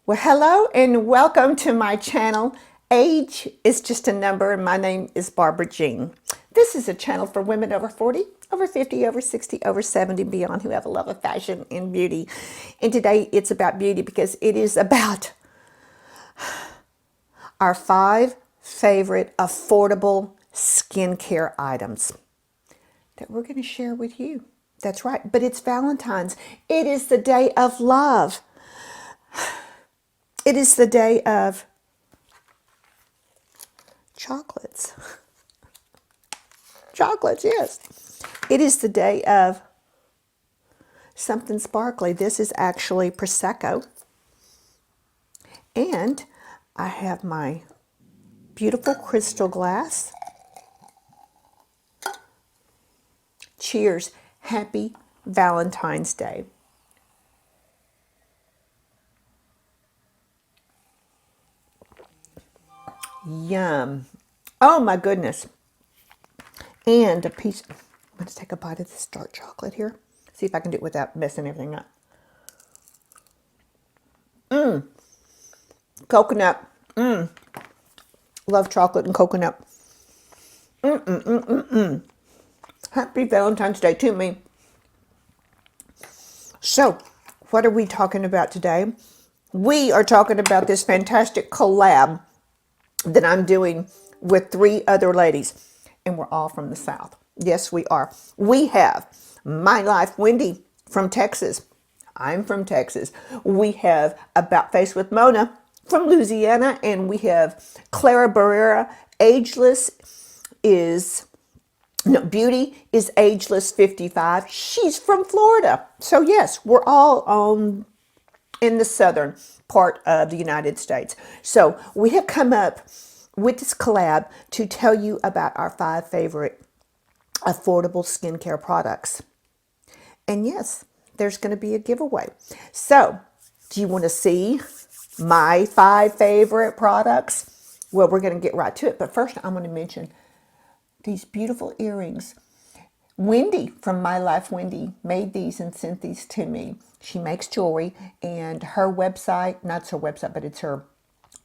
Well, hello and welcome to my channel. Age is just a number and my name is Barbara Jean. This is a channel for women over 40, over 50, over 60, over 70, beyond who have a love of fashion and beauty. And today it's about beauty because it is about our 5 favorite affordable skincare items that we're going to share with you. That's right, but it's Valentine's. It is the day of love. It is the day of chocolates. Chocolates, yes. It is the day of something sparkly. This is actually Prosecco. And I have my beautiful crystal glass. Cheers. Happy Valentine's Day. Yum. Oh my goodness. And a piece. I'm going to take a bite of this dark chocolate here. See if I can do it without messing everything up. Coconut. Love chocolate and coconut. Happy Valentine's Day to me. So, what are we talking about today? We are talking about this fantastic collab that I'm doing with 3 other ladies, and we're all from the South. Yes, we are. We have my Life Wendy from Texas. I'm from Texas. We have About Face with Mona from Louisiana, and we have Clara Barrera. Ageless is no, Beauty is Ageless 55. She's from Florida. So yes, we're all in the southern part of the United States. So we have come up with this collab to tell you about our 5 favorite affordable skincare products. And yes, there's going to be a giveaway. So do you want to see my 5 favorite products? Well, we're going to get right to it. But first, I'm going to mention these beautiful earrings. Wendy from My Life Wendy made these and sent these to me. She makes jewelry, and her website, not her website, but it's her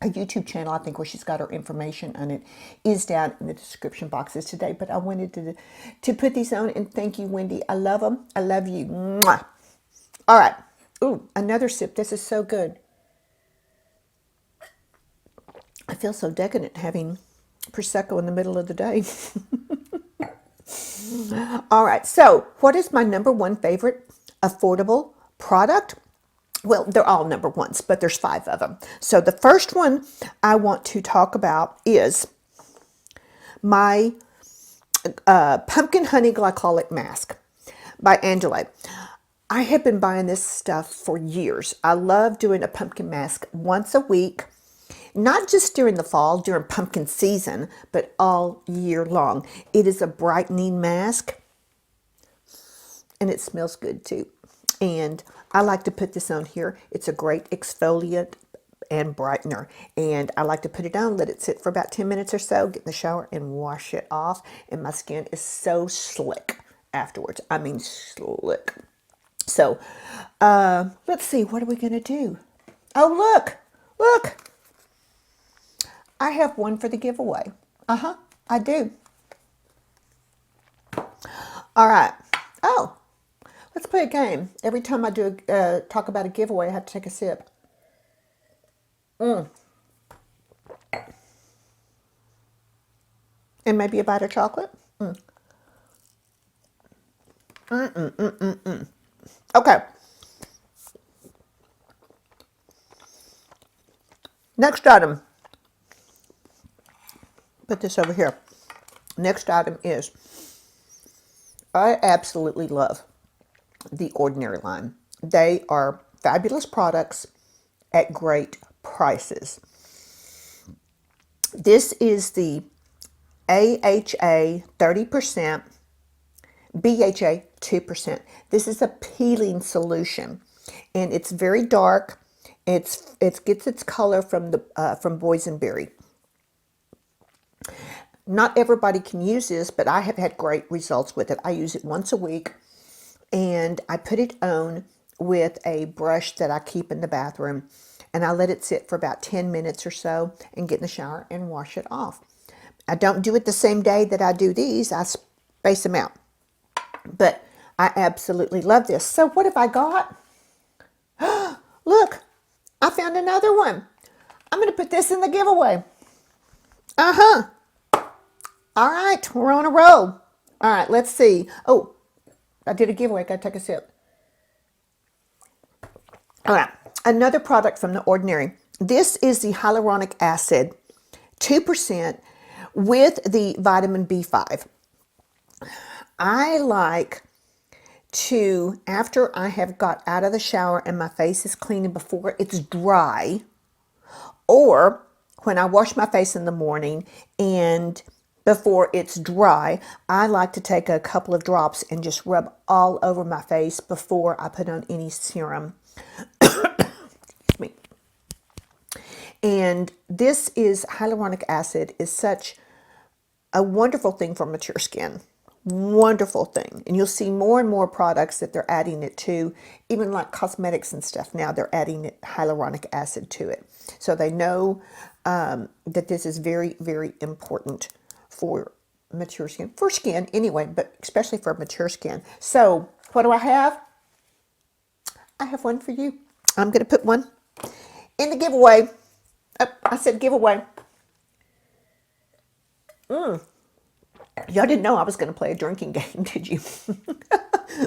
YouTube channel, I think, where she's got her information on it, is down in the description boxes today. But I wanted to put these on and thank you, Wendy. I love them. I love you. Mwah. All right. Ooh, another sip. This is so good. I feel so decadent having Prosecco in the middle of the day. All right, so what is my number 1 favorite affordable product? Well, they're all number 1s, but there's 5 of them. So the first one I want to talk about is my Pumpkin Honey Glycolic Mask by Andalou. I have been buying this stuff for years. I love doing a pumpkin mask once a week. Not just during the fall, during pumpkin season, but all year long. It is a brightening mask, and it smells good too. And I like to put this on here. It's a great exfoliant and brightener. And I like to put it on, let it sit for about 10 minutes or so, get in the shower and wash it off. And my skin is so slick afterwards. I mean, slick. So, let's see, what are we going to do? Oh, look. I have one for the giveaway. I do. All right. Oh, let's play a game. Every time I do talk about a giveaway, I have to take a sip. And maybe a bite of chocolate. Okay. Next item. Put this over here. Next item is, I absolutely love the Ordinary line. They are fabulous products at great prices. This is the AHA 30%, BHA 2%. This is a peeling solution, and it's very dark. It gets its color from boysenberry. Not everybody can use this, but I have had great results with it. I use it once a week, and I put it on with a brush that I keep in the bathroom, and I let it sit for about 10 minutes or so and get in the shower and wash it off. I don't do it the same day that I do these. I space them out. But I absolutely love this. So what have I got? Look, I found another one. I'm going to put this in the giveaway. Uh-huh. All right, we're on a roll. All right, let's see. Oh, I did a giveaway. Got to take a sip. All right, another product from The Ordinary. This is the hyaluronic acid, 2% with the vitamin B5. I like to, after I have got out of the shower and my face is clean and before it's dry, or when I wash my face in the morning and before it's dry, I like to take a couple of drops and just rub all over my face before I put on any serum. Excuse me. And this is hyaluronic acid is such a wonderful thing for mature skin. Wonderful thing. And you'll see more and more products that they're adding it to, even like cosmetics and stuff. Now they're adding hyaluronic acid to it. So they know that this is very, very important for mature skin. For skin anyway, but especially for mature skin. So what do I have? I have one for you. I'm going to put one in the giveaway. Oh, I said giveaway. Y'all didn't know I was going to play a drinking game, did you?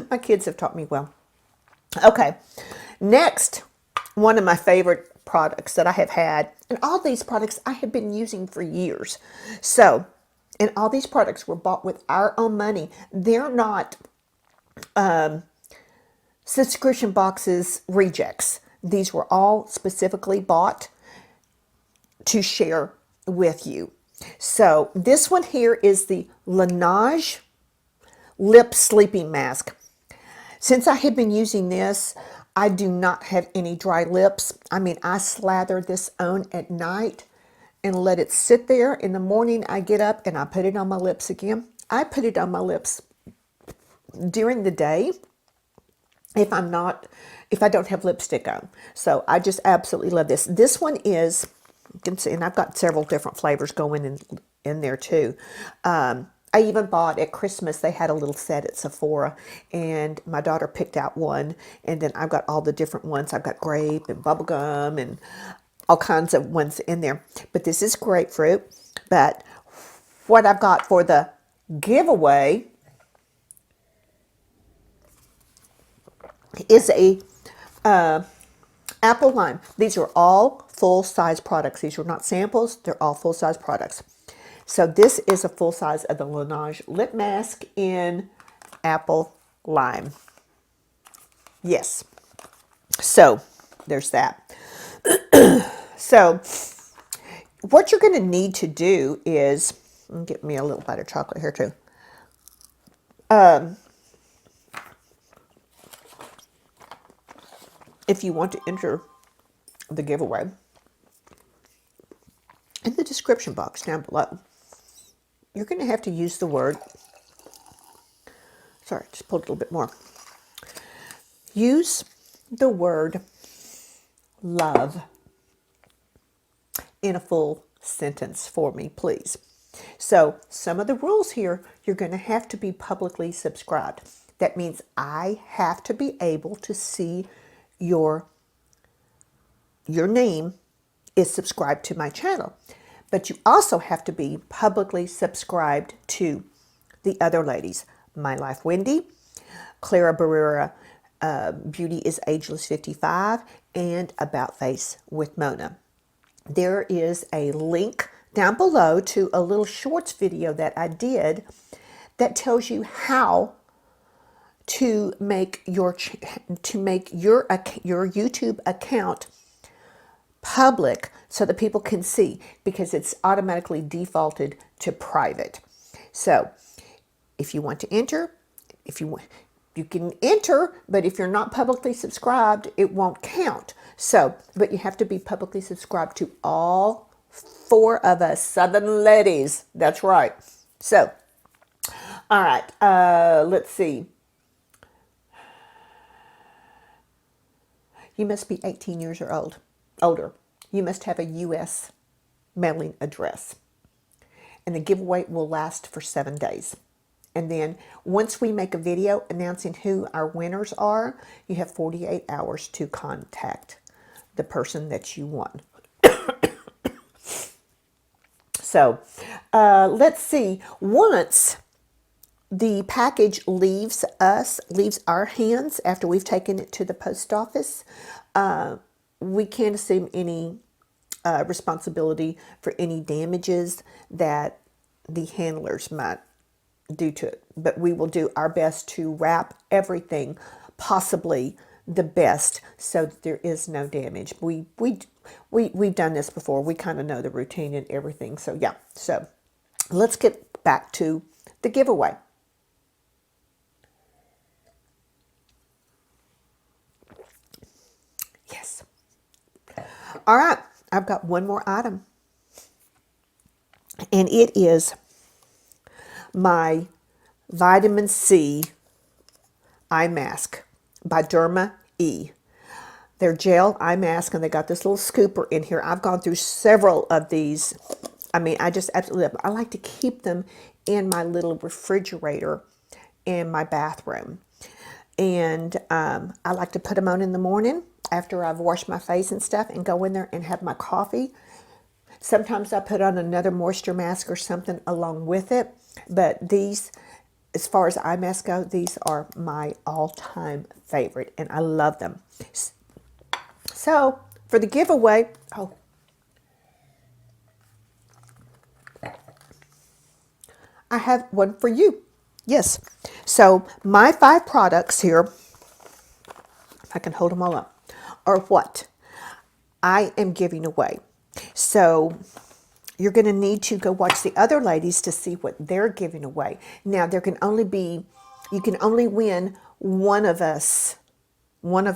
My kids have taught me well. Okay, next, one of my favorite products that I have had, and all these products I have been using for years. So, and all these products were bought with our own money. They're not subscription boxes rejects. These were all specifically bought to share with you. So this one here is the LANEIGE Lip Sleeping Mask. Since I have been using this, I do not have any dry lips. I mean, I slather this on at night and let it sit there. In the morning, I get up and I put it on my lips again. I put it on my lips during the day if I don't have lipstick on. So I just absolutely love this. This one is, you can see, and I've got several different flavors going in there too. I even bought at Christmas, they had a little set at Sephora, and my daughter picked out one, and then I've got all the different ones. I've got grape and bubblegum and all kinds of ones in there. But this is grapefruit. But what I've got for the giveaway is a apple lime. These are all full-size products. These are not samples. They're all full-size products. So this is a full size of the LANEIGE lip mask in apple lime. Yes. So there's that. So what you're going to need to do is, get me a little bite of chocolate here too. If you want to enter the giveaway, in the description box down below, you're going to have to use the word, sorry, just pulled a little bit more. Use the word love in a full sentence for me, please. So some of the rules here, you're going to have to be publicly subscribed. That means I have to be able to see your name is subscribed to my channel. But you also have to be publicly subscribed to the other ladies. My Life Wendy, Clara Barrera, Beauty is Ageless 55, and About Face with Mona. There is a link down below to a little shorts video that I did that tells you how to make your YouTube account public so that people can see, because it's automatically defaulted to private. So if you want to enter, you can enter, but if you're not publicly subscribed, it won't count. So, but you have to be publicly subscribed to all 4 of us Southern ladies. That's right. So, all right, let's see. You must be 18 years or old. older, you must have a U.S. mailing address. And the giveaway will last for 7 days. And then once we make a video announcing who our winners are, you have 48 hours to contact the person that you won. So let's see. Once the package leaves our hands after we've taken it to the post office, we can't assume any responsibility for any damages that the handlers might do to it. But we will do our best to wrap everything possibly the best so that there is no damage. We've done this before. We kind of know the routine and everything. So yeah. So let's get back to the giveaway. Yes. All right. I've got one more item. And it is my vitamin C eye mask by Derma E. They're gel eye mask, and they got this little scooper in here. I've gone through several of these. I mean, I just absolutely love them. I like to keep them in my little refrigerator in my bathroom. And I like to put them on in the morning after I've washed my face and stuff, and go in there and have my coffee. Sometimes I put on another moisture mask or something along with it. But these, as far as eye masks go, these are my all-time favorite, and I love them. So for the giveaway, I have one for you. Yes. So my 5 products here, if I can hold them all up, are what I am giving away. So you're going to need to go watch the other ladies to see what they're giving away. Now, you can only win one of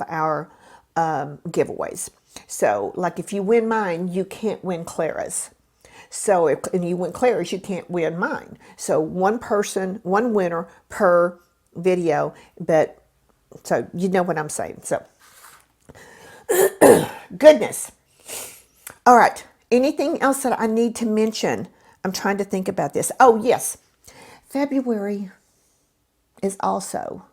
our giveaways. So, like if you win mine, you can't win Clara's. So, if you win Clara's, you can't win mine. So, one winner per video. But, so you know what I'm saying. So, goodness. All right. Anything else that I need to mention? I'm trying to think about this. Oh, yes. February is also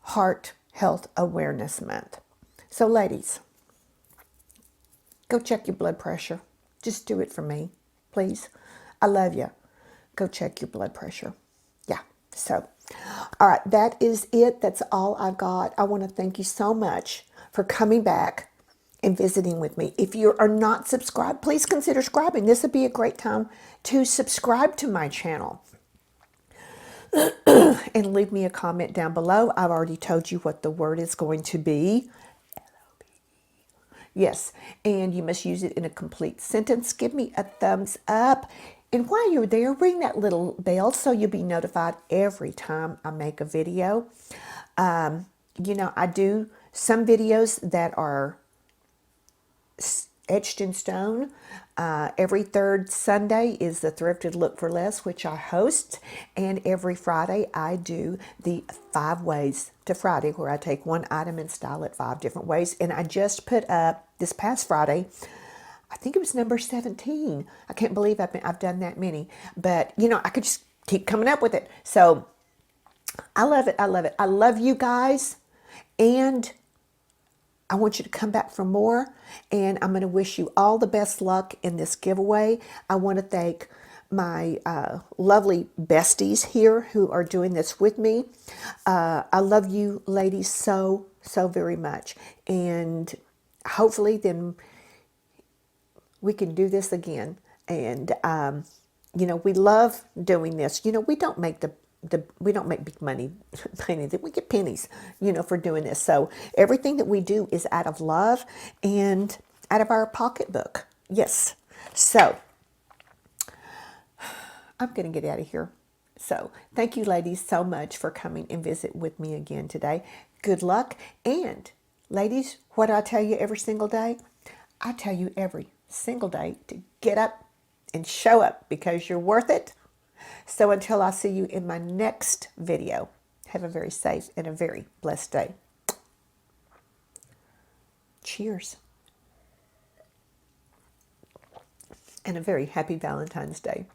Heart Health Awareness Month. So, ladies, go check your blood pressure. Just do it for me, please. I love you. Go check your blood pressure. Yeah. So, all right. That is it. That's all I've got. I want to thank you so much for coming back and visiting with me. If you are not subscribed, please consider subscribing. This would be a great time to subscribe to my channel. And leave me a comment down below. I've already told you what the word is going to be. Yes, and you must use it in a complete sentence. Give me a thumbs up. And while you're there, ring that little bell so you'll be notified every time I make a video. I do some videos that are etched in stone. Every third Sunday is the Thrifted Look for Less, which I host. And every Friday I do the 5 Ways to Friday, where I take one item and style it 5 different ways. And I just put up this past Friday, I think it was number 17. I can't believe I've done that many. But, I could just keep coming up with it. So I love it. I love it. I love you guys. And I want you to come back for more, and I'm going to wish you all the best luck in this giveaway. I want to thank my lovely besties here who are doing this with me. I love you ladies so, so very much. And hopefully then we can do this again. And, we love doing this. We don't make we don't make big money. We get pennies, for doing this. So everything that we do is out of love and out of our pocketbook. Yes. So I'm going to get out of here. So thank you, ladies, so much for coming and visit with me again today. Good luck. And ladies, what do I tell you every single day? I tell you every single day to get up and show up, because you're worth it. So until I see you in my next video, have a very safe and a very blessed day. Cheers. and a very happy Valentine's Day.